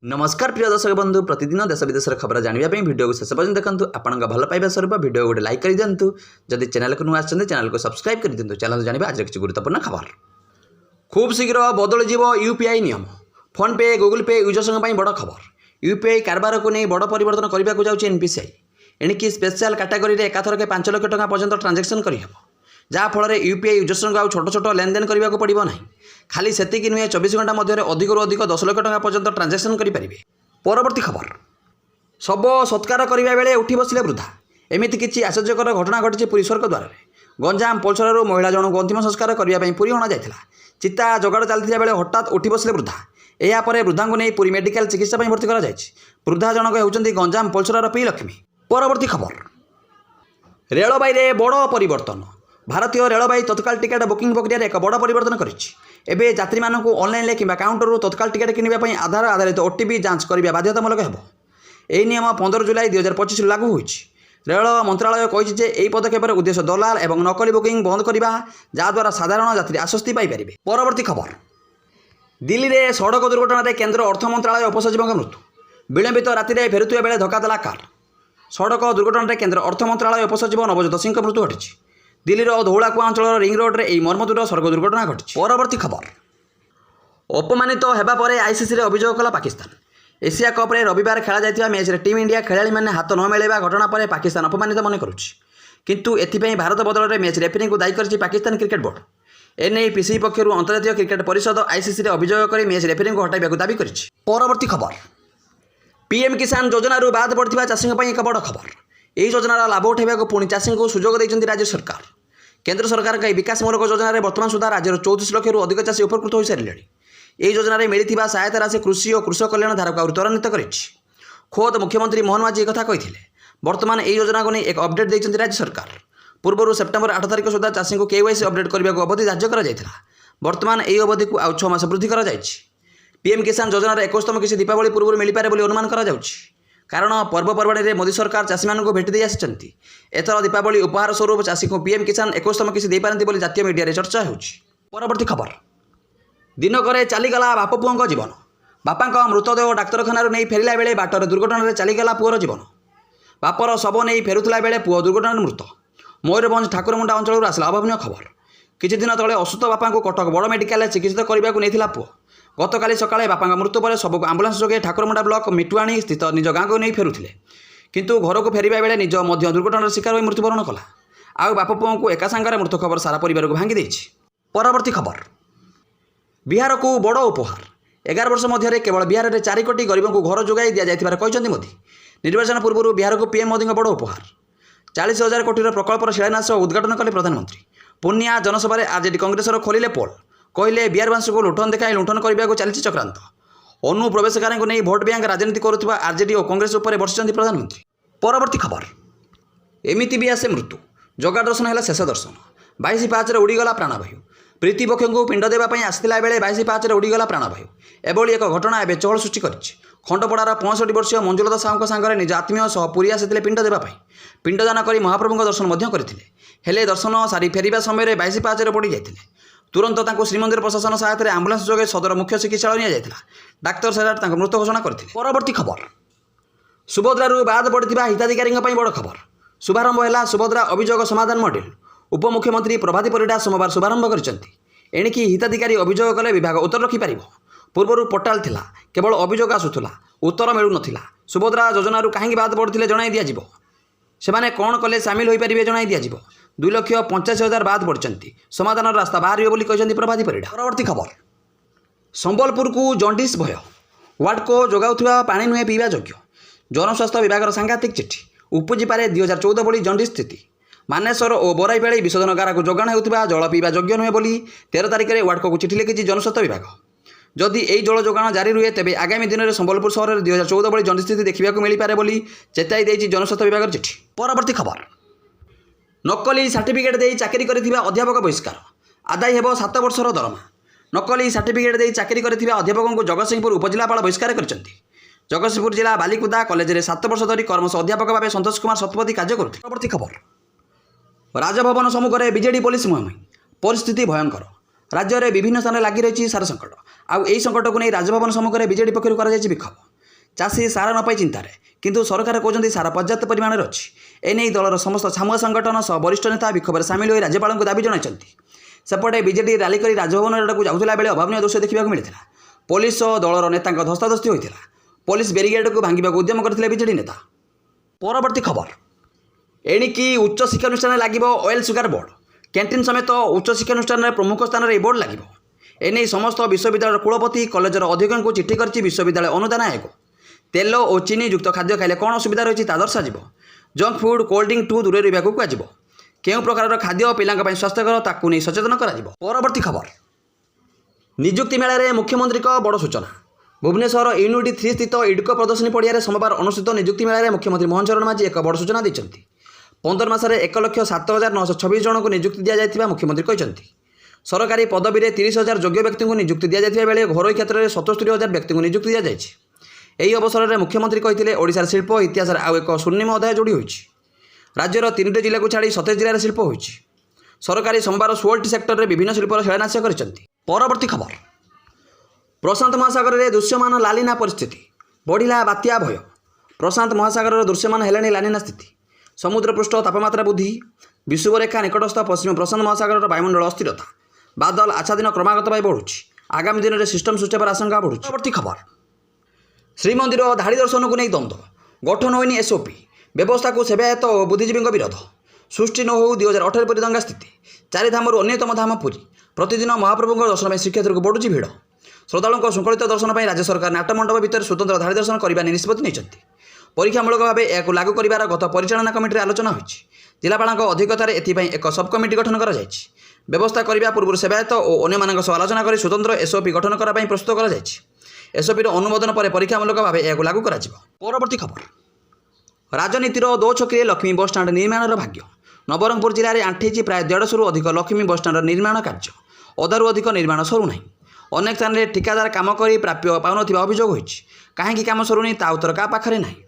नमस्कार प्रिय दर्शक बंधु प्रतिदिन देश विदेश खबर जानवाई भिडियो को शेष पर्यटन देखो आपण भल पाइबा स्वरूप भिडियो गोटे लाइक कर दिंतु जदि चैनल को नुआ चैनल को सब्सक्राइब कर दिंतु चैनल जानवा आज किसी गुरुत्वपूर्ण खबर खूब शीघ्र बदल यूपीआई नियम फोन पे गूगल पे यूजर्स बड़ खबर यूपीआई कारबार को नहीं बड़ परिवर्तन करने को जाऊँगी एनपीसीआई एणिकी स्पेशल कैटेगरी एकाथरके 5 लाख टका पर्यंत ट्रांजेक्शन करहब जहाँफल यूपीआई यूजर्स को छोट छोट लेनदेन करने को पड़ो ना खाली सेतिकी नुहे 24 घंटा मध्य अधिक अधिक 10 लाख टका पर्यंत ट्रांजेक्शन करेंगे। परवर्ती खबर शब सत्कार करने बेले उठी बसिले वृद्धा एमती किसी आश्चर्यकर घटना घटी पुरी स्वर्ग द्वार गंजाम पोलसर महिला जन को अंतिम संस्कार करने पुरी अणा जाता चिता जोगाड़ चलता बेले हठात उठी बसिले वृद्धा यापर वृद्धा को नहीं पुरी मेडिकल चिकित्सा भर्ती कर वृद्धा जनक होती गंजाम पोलसर पी लक्ष्मी। परवर्ती खबर रेलबाई बड़ परिवर्तन भारतीय रेलबाई तत्काल टिकेट बुकिंग प्रक्रिया एक बड़ परिवर्तन करे यात्री मानक ऑनलाइन कि काउंटर तत्काल टिकेट किणवाई आधार आधारित ओटीपी जांच करने बाध्यतामूलक हो। यह नियम 15 जुलाई 2025 लागू होईछि। रेल मंत्रालय कही यह पदक्षेप उद्देश्य दलाल और नकली बुकिंग बंद करने जहाद्वारा साधारण यात्री आश्वस्ति पाइपर। परवर्ती खबर दिल्ली में सड़क दुर्घटना केन्द्र अर्थ मंत्रालय उपसचिव मृत्यु विलंबित राति फेरुवा बेले धक्का देला कार। सड़क दुर्घटना केन्द्र अर्थ मंत्रालय उपसचिव नवजोत सिंह मृत्यु घटी दिल्लीर धौलाकुआ अंचल रिंग रोड में मर्मतुर सड़क दुर्घटना घटी। परवर्ती खबर अपमानित होगापर आईसीसी अभियोग कला पाकिस्तान एशिया कप्रे रविवार खेल जाता मैच टीम इंडिया खेलाड़ी मैंने हाथ न मिलवा घटना पर पाकिस्तान अपमानित मन करुच्ची किंतु एथिपाई भारत बदल में मैच रेफरी को दायी कर पाकिस्तान क्रिकेट बोर्ड एने पीसीबी पक्षर अंतर्जातीय क्रिकेट परिषद आईसीसी अभियोग कर मैच रेफरी को हटाइबा दाबी कर। परवर्ती खबर पीएम किसान योजन बाद पड़ता चाषी एक बड़ खबर यह योजनार लाभ उठाइबा पुणी चाषी को सुजोग देते राज्य सरकार। केंद्र सरकार का विकासमूलक योजन बर्तमान सुधा राज्यर 34 लाख अधिक चाषी उपकृत हो सारे। यह योजन में मिलता सहायता राशि कृषि और कृषक कल्याण धारा को त्वरान्वित कर खोद मुख्यमंत्री मोहन माझी एक कही बर्तमान यह योजना को नहीं एक अपडेट देते राज्य सरकार। पूर्व सेप्टेम्बर 8 तारिख सुधा चाषी को केवाईसी अपडेट करने को अवधि धार्य कर बर्तमान यह अवधि को आउ 6 मास वृद्धि कर पीएम किसान योजनार 21तम किसी दीपावली पूर्व मिलपारे अनुमान कर कारण पर्वपर्वाणी में मोदी सरकार चाषी मानक भेट दे आसी एथर दीपावली उपहार स्वरूप चाषी को पीएम किसान 21तम किसी दे पारती जातीय मीडिया चर्चा हो। परवर्ती खबर दिनक चलीगला बाप पुओं जीवन बापा मृतदेह डाक्तखाना नहीं फेरला बेले बाटर दुर्घटना चलीगला पुअर जीवन बापर शव नहीं फेरुला बेले पुओ दुर्घटना मृत। मयूरभंज ठाकुरमुंडा अंचल आसला अभावन खबर किछि दिन तले असुस्थ बापा को कटक बड़ मेडिकल चिकित्सा करने को नहीं पुओ गतकाली सकाळे बापा मृत्यु पर सबको आंबुलांस जोगे ठाकुरमुंडा ब्लॉक मिटुआणी स्थित निज गाँव को नहीं फेरुले किंतु घर को फेरवा बेले निज मध्य दुर्घटनार शिकार हो मृत्युवरण कला आउ बाप पुओं को एका सांगे मृत खबर सारा परिवार को भांगी देछि। परवर्ती खबर बिहार को बड़ उपहार 11 वर्ष मध्य केवल बिहार में 4 कोटी गरीबों को घर जोगाई दि जाती मोदी। निर्वाचन पूर्व बिहार को पीएम मोदी बड़ उपहार 40,000 कोटी प्रकल्पर शिलान्यास और उद्घाटन कले प्रधानमंत्री। पूर्णिया जनसभा आरजेडी कांग्रेसर खोलिले पोल कहले बिहारवासी को लुठन देखाई लुठन करने को चलती चक्रांत अनुप्रवेशकारी को नहीं भोट बैंक राजनीति करुवा आरजेडी और कांग्रेस उपर बर्षिंट प्रधानमंत्री। परवर्ती खबर एमिति भी आसे मृत्यु जगा दर्शन है शेष दर्शन 22 पाचरे उड़ीगला प्राणवायु प्रीतिपक्ष को पिंड देवाई आसला बेले 22 पाचरे उड़ीगला प्राणवायु एभली एक घटना एवं चहल सृष्टि कर खंडपड़ार 65 वर्षीय मंजुलता साहू सांगे निज आत्मीय सह पुरी आसी पिंड देवाई पिंडदान कर महाप्रभु दर्शन करते दर्शन सारी फेरिया समय 22 पाचरे पड़ जाते तुरंत श्रीमंदिर प्रशासन सहायता आंबुलांस जोगे सदर मुख्य चिकित्सालय नि डाक्तर सेठ मृत घोषणा करते। परवर्ती खबर सुभद्रारू बाद पड़ता हिताधिकारी बड़ खबर शुभारंभ है सुभद्रा अभियोग समाधान मॉड्यूल उपमुख्यमंत्री प्रभाती परिडा सोमवार शुभारंभ करछंती एणिकी हिताधिकारी अभियोग कले विभाग उत्तर रखिपार पूर्वर पोर्टाल थिला केवल अभियोग आसुला उत्तर मिलू नथिला सुभद्रा योजनारू कहीं बाद पड़ते जणाई दिज्व से कौन कले सामिल हो पारे जणाई दिज्व 2,85,000 बाद पड़ती समाधान रास्ता बाहर प्रभाती परिडा। परवर्ती खबर संबलपुर को जंडिस भय वार्ड को जोगाउथुवा पानी नुहे पीवा योग्य जनस्वास्थ्य विभाग सांघातिक चिठी उपजी पारे 2014 भली जंडिस स्थिति मानेश्वर और बराईपाड़ी विशोधन गारा को जोगाण होता जल पीवा योग्य नुहे बोली 13 तारिख में वार्ड को चिठी लिखी जनस्वास्थ्य विभाग। जदि यही जल जोगाण जारी रुहे तेज आगामी दिन में संबलपुर सहर में 2014 भली जंडिस स्थिति देखा मिलपारे बोली चेताई देती जनस्वास्थ्य विभाग चिठी। परवर्ती खबर नकली सर्टिफिकेट दे चाकरी करथिबा अध्यापक बहिष्कार आदाय हेब 7 वर्षर दरमा नकली सर्टिफिकेट दे चाकरी करथिबा अध्यापकों को जगतसिंहपुर उपजिलापाल बहिष्कार करछंती। जगतसिंहपुर जिला बालिकुदा कॉलेज में 7 वर्ष धरी कर्मश अध्यापक भाव संतोष कुमार शतपथी कार्य करते। परवर्ती खबर राजभवन सम्मुखें बीजेडी पुलिस मुहांमुही परिस्थिति भयंकर राज्य में विभिन्न स्थान लगी रही सार संकट ଆଉ ଏହି ସଂକଟକୁ ନେଇ ରାଜଭବନ ସମ୍ମୁଖରେ ବିଜେଡି ପକ୍ଷରୁ କରାଯାଇଛି ବିକ୍ଷୋଭ। ଚାଷୀ ସାର ନ ପାଇ ଚିନ୍ତାରେ, କିନ୍ତୁ ସରକାର କହୁଛନ୍ତି ସାର ପର୍ଯ୍ୟାପ୍ତ ପରିମାଣରେ ଅଛି। ଏନେଇ ଦଳର ସମସ୍ତ ଛାମୁଆ ସଂଗଠନ ସହ ବରିଷ୍ଠ ନେତା ବିକ୍ଷୋଭରେ ସାମିଲ ହୋଇ ରାଜ୍ୟପାଳଙ୍କୁ ଦାବି ଜଣାଇଛନ୍ତି। ସେପଟେ ବିଜେଡି ରାଲି କରି ରାଜଭବନ ଆଡ଼କୁ ଯାଉଥିଲା ବେଳେ ଅଭାବନୀୟ ଦୃଶ୍ୟ ଦେଖିବାକୁ ମିଳିଥିଲା। ପୋଲିସ ଓ ଦଳର ନେତାଙ୍କ ଧସ୍ତାଧସ୍ତି ହୋଇଥିଲା। ପୋଲିସ ବ୍ୟାରିକେଡକୁ ଭାଙ୍ଗିବାକୁ ଉଦ୍ୟମ କରିଥିଲେ ବିଜେଡି ନେତା। ପରବର୍ତ୍ତୀ ଖବର, ଏଣିକି ଉଚ୍ଚ ଶିକ୍ଷାନୁଷ୍ଠାନରେ ଲାଗିବ ଅଏଲ୍ ସୁଗାର ବୋର୍ଡ଼। କ୍ୟାଣ୍ଟିନ୍ ସମେତ ଉଚ୍ଚ ଶିକ୍ଷାନୁଷ୍ଠାନରେ ପ୍ରମୁଖ ସ୍ଥାନରେ ଏହି ବୋର୍ଡ଼ ଲାଗିବ। ଏନେଇ ସମସ୍ତ ବିଶ୍ୱବିଦ୍ୟାଳୟର କୁଳପତି କଲେଜର ଅଧିକାରୀଙ୍କୁ ଚିଠି କରିଛି ବିଶ୍ୱବିଦ୍ୟାଳୟ ଅନୁଦାନ ଆୟୋଗ। ତେଲ ଓ ଚିନି ଯୁକ୍ତ ଖାଦ୍ୟ ଖାଇଲେ କ'ଣ ଅସୁବିଧା ରହିଛି ତା ଦର୍ଶାଯିବ। ଜଙ୍କ ଫୁଡ୍, କୋଲ୍ଡ ଡ୍ରିଙ୍କ୍ ଠୁ ଦୂରରେ ରହିବାକୁ କୁହାଯିବ। କେଉଁ ପ୍ରକାରର ଖାଦ୍ୟ ପିଲାଙ୍କ ପାଇଁ ସ୍ୱାସ୍ଥ୍ୟକର ତାକୁ ନେଇ ସଚେତନ କରାଯିବ। ପରବର୍ତ୍ତୀ ଖବର, ନିଯୁକ୍ତି ମେଳାରେ ମୁଖ୍ୟମନ୍ତ୍ରୀଙ୍କ ବଡ଼ ସୂଚନା। ଭୁବନେଶ୍ୱର ୟୁନିଟ୍ 3 ସ୍ଥିତ ଇଡ୍କୋ ପ୍ରଦର୍ଶନୀ ପଡ଼ିଆରେ ସୋମବାର ଅନୁଷ୍ଠିତ ନିଯୁକ୍ତି ମେଳାରେ ମୁଖ୍ୟମନ୍ତ୍ରୀ ମୋହନ ଚରଣ ମାଝୀ ଏକ ବଡ଼ ସୂଚନା ଦେଇଛନ୍ତି। 15 ମାସରେ 1,07,926 ଜଣଙ୍କୁ ନିଯୁକ୍ତି ଦିଆଯାଇଥିବା ମୁଖ୍ୟମନ୍ତ୍ରୀ କହିଛନ୍ତି। ସରକାରୀ ପଦବୀରେ 30,000 ଯୋଗ୍ୟ ବ୍ୟକ୍ତିଙ୍କୁ ନିଯୁକ୍ତି ଦିଆଯାଇଥିବା ବେଳେ ଘରୋଇ କ୍ଷେତ୍ରରେ 77,000 ବ୍ୟକ୍ତିଙ୍କୁ ନିଯୁକ୍ତି ଦିଆଯାଇଛି। ଏହି ଅବସରରେ ମୁଖ୍ୟମନ୍ତ୍ରୀ କହିଥିଲେ, ଓଡ଼ିଶାର ଶିଳ୍ପ ଇତିହାସରେ ଆଉ ଏକ ସ୍ୱର୍ଣ୍ଣିମ ଅଧ୍ୟାୟ ଯୋଡ଼ି ହୋଇଛି। ରାଜ୍ୟର 3ଟି ଜିଲ୍ଲାକୁ ଛାଡ଼ି 27 ଜିଲ୍ଲାରେ ଶିଳ୍ପ ହୋଇଛି। ସରକାରୀ ସୋମବାର 16ଟି ସେକ୍ଟରରେ ବିଭିନ୍ନ ଶିଳ୍ପର ଶିଳାନ୍ୟାସ କରିଛନ୍ତି। ପରବର୍ତ୍ତୀ ଖବର, ପ୍ରଶାନ୍ତ ମହାସାଗରରେ ଦୃଶ୍ୟମାନ ଲାଲିନା ପରିସ୍ଥିତି, ବଢ଼ିଲା ବାତ୍ୟା ଭୟ। ପ୍ରଶାନ୍ତ ମହାସାଗରର ଦୃଶ୍ୟମାନ ହେଲାଣି ଲାଲିନା ସ୍ଥିତି। ସମୁଦ୍ରପୃଷ୍ଠ ତାପମାତ୍ରା ବୃଦ୍ଧି, ବିଷୁବରେଖା ନିକଟସ୍ଥ ପଶ୍ଚିମ ପ୍ରଶାନ୍ତ ମହାସାଗରର ବାୟୁମଣ୍ଡଳ ଅସ୍ଥିରତା, ବାଦଲ ଆଚ୍ଛାଦିନ କ୍ରମାଗତ ଭାବେ ବଢ଼ୁଛି। ଆଗାମୀ ଦିନରେ ସିଷ୍ଟମ୍ ସୃଷ୍ଟି ହେବାର ଆଶଙ୍କା ବଢ଼ୁଛି। ପରବର୍ତ୍ତୀ ଖବର, ଶ୍ରୀମନ୍ଦିର ଧାଡ଼ି ଦର୍ଶନକୁ ନେଇ ଦ୍ୱନ୍ଦ୍ୱ, ଗଠନ ହୋଇନି ଏସ୍ଓପି, ବ୍ୟବସ୍ଥାକୁ ସେବାୟତ ଓ ବୁଦ୍ଧିଜୀବୀଙ୍କ ବିରୋଧ। ସୃଷ୍ଟି ନ ହେଉ 2018 ପରି ଦଙ୍ଗା ସ୍ଥିତି। ଚାରିଧାମରୁ ଅନ୍ୟତମ ଧାମ ପୁରୀ। ପ୍ରତିଦିନ ମହାପ୍ରଭୁଙ୍କ ଦର୍ଶନ ପାଇଁ ଶ୍ରୀକ୍ଷେତ୍ରକୁ ବଢ଼ୁଛି ଭିଡ଼। ଶ୍ରଦ୍ଧାଳୁଙ୍କ ଶୃଙ୍ଖଳିତ ଦର୍ଶନ ପାଇଁ ରାଜ୍ୟ ସରକାର ନାଟମଣ୍ଡପ ଭିତରେ ସ୍ୱତନ୍ତ୍ର ଧାଡ଼ି ଦର୍ଶନ କରିବା ନେଇ ନିଷ୍ପତ୍ତି ନେଇଛନ୍ତି। ପରୀକ୍ଷାମୂଳକ ଭାବେ ଏହାକୁ ଲାଗୁ କରିବାର ଗତ ପରିଚାଳନା କମିଟିରେ ଆଲୋଚନା ହୋଇଛି। ଜିଲ୍ଲାପାଳଙ୍କ ଅଧ୍ୟକ୍ଷତାରେ ଏଥିପାଇଁ ଏକ ସବ୍ କମିଟି ଗଠନ କରାଯାଇଛି। ବ୍ୟବସ୍ଥା କରିବା ପୂର୍ବରୁ ସେବାୟତ ଓ ଅନ୍ୟମାନଙ୍କ ସହ ଆଲୋଚନା କରି ସ୍ୱତନ୍ତ୍ର ଏସ୍ଓପି ଗଠନ କରିବା ପାଇଁ ପ୍ରସ୍ତୁତ କରାଯାଇଛି। ଏସ୍ଓପିର ଅନୁମୋଦନ ପରେ ପରୀକ୍ଷାମୂଳକ ଭାବେ ଏହାକୁ ଲାଗୁ କରାଯିବ। ପରବର୍ତ୍ତୀ ଖବର, ରାଜନୀତିର ଦୋଛକିରେ ଲକ୍ଷ୍ମୀ ବସ୍ଷ୍ଟାଣ୍ଡ ନିର୍ମାଣର ଭାଗ୍ୟ। ନବରଙ୍ଗପୁର ଜିଲ୍ଲାରେ ଆଣ୍ଠେଇଛି ପ୍ରାୟ 150ରୁ ଅଧିକ ଲକ୍ଷ୍ମୀ ବସ୍ଷ୍ଟାଣ୍ଡର ନିର୍ମାଣ କାର୍ଯ୍ୟ। ଅଧାରୁ ଅଧିକ ନିର୍ମାଣ ସରୁନାହିଁ। ଅନେକ ସ୍ଥାନରେ ଠିକାଦାର କାମ କରି ପ୍ରାପ୍ୟ ପାଉନଥିବା ଅଭିଯୋଗ ହୋଇଛି। କାହିଁକି କାମ ସରୁନି ତା ଉତ୍ତର କାହା ପାଖରେ ନାହିଁ।